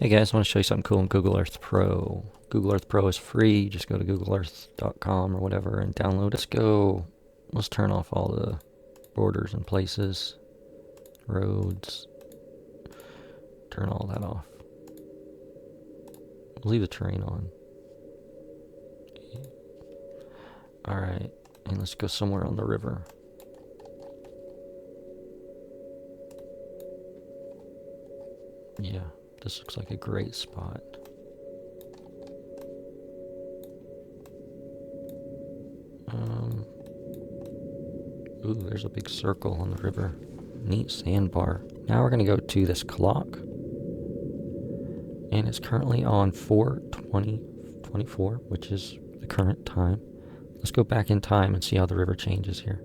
Hey guys, I want to show you something cool in Google Earth Pro. Google Earth Pro is free. Just go to googleearth.com or whatever and download it. Let's turn off all the borders and places, roads. Turn all that off. Leave the terrain on. Alright, and let's go somewhere on the river. Yeah, this looks like a great spot. Ooh, there's a big circle on the river. Neat sandbar. Now we're going to go to this clock. And it's currently on 4:20:24, which is the current time. Let's go back in time and see how the river changes here.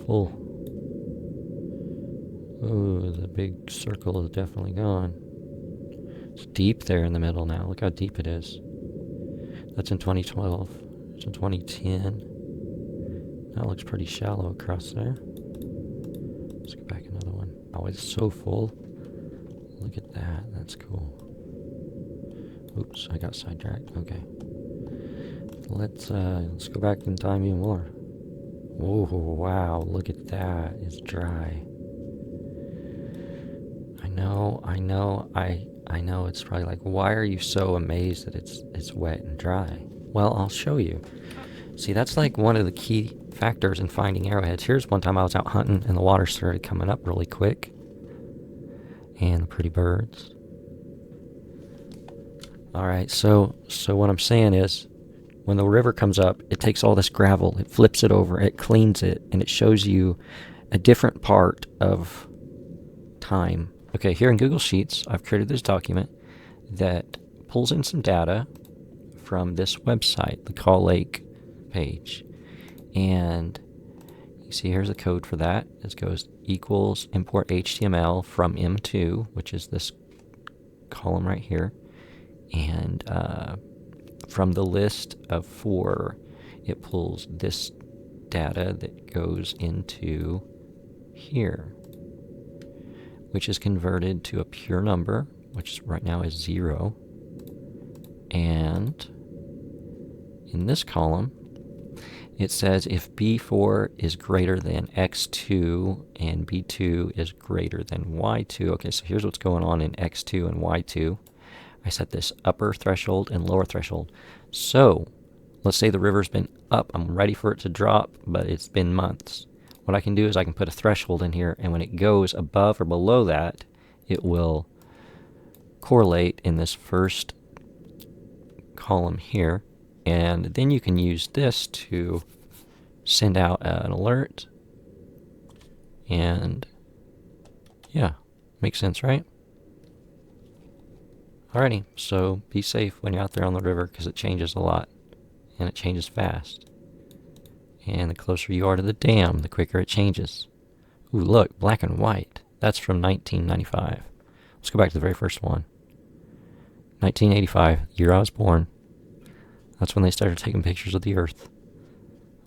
Full. Ooh, the big circle is definitely gone. It's deep there in the middle now. Look how deep it is. That's in 2012. It's in 2010. That looks pretty shallow across there. Let's go back another one. Oh, it's so full. Look at that. That's cool. Oops, I got sidetracked. Okay. Let's go back in time even more. Whoa, wow, look at that. It's dry. I know it's probably like, why are you so amazed that it's wet and dry? Well, I'll show you. See, that's like one of the key factors in finding arrowheads. Here's one time I was out hunting and the water started coming up really quick. And the pretty birds. Alright, so what I'm saying is, when the river comes up, it takes all this gravel, it flips it over, it cleans it, and it shows you a different part of time. Okay, here in Google Sheets, I've created this document that pulls in some data from this website, the Call Lake page. And you see here's the code for that. It goes equals import HTML from M2, which is this column right here. And from the list of 4, it pulls this data that goes into here, which is converted to a pure number, which right now is 0. And in this column, it says if B4 is greater than X2 and B2 is greater than Y2. Okay, so here's what's going on in X2 and Y2. I set this upper threshold and lower threshold. So let's say the river's been up. I'm ready for it to drop, but it's been months. What I can do is I can put a threshold in here, and when it goes above or below that, it will correlate in this first column here. And then you can use this to send out an alert. And yeah, makes sense, right? Alrighty, so be safe when you're out there on the river because it changes a lot and it changes fast. And the closer you are to the dam, the quicker it changes. Ooh, look, black and white. That's from 1995. Let's go back to the very first one. 1985, year I was born. That's when they started taking pictures of the Earth.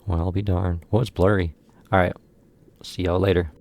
Well, I'll be darned. Well, it's blurry. Alright, see y'all later.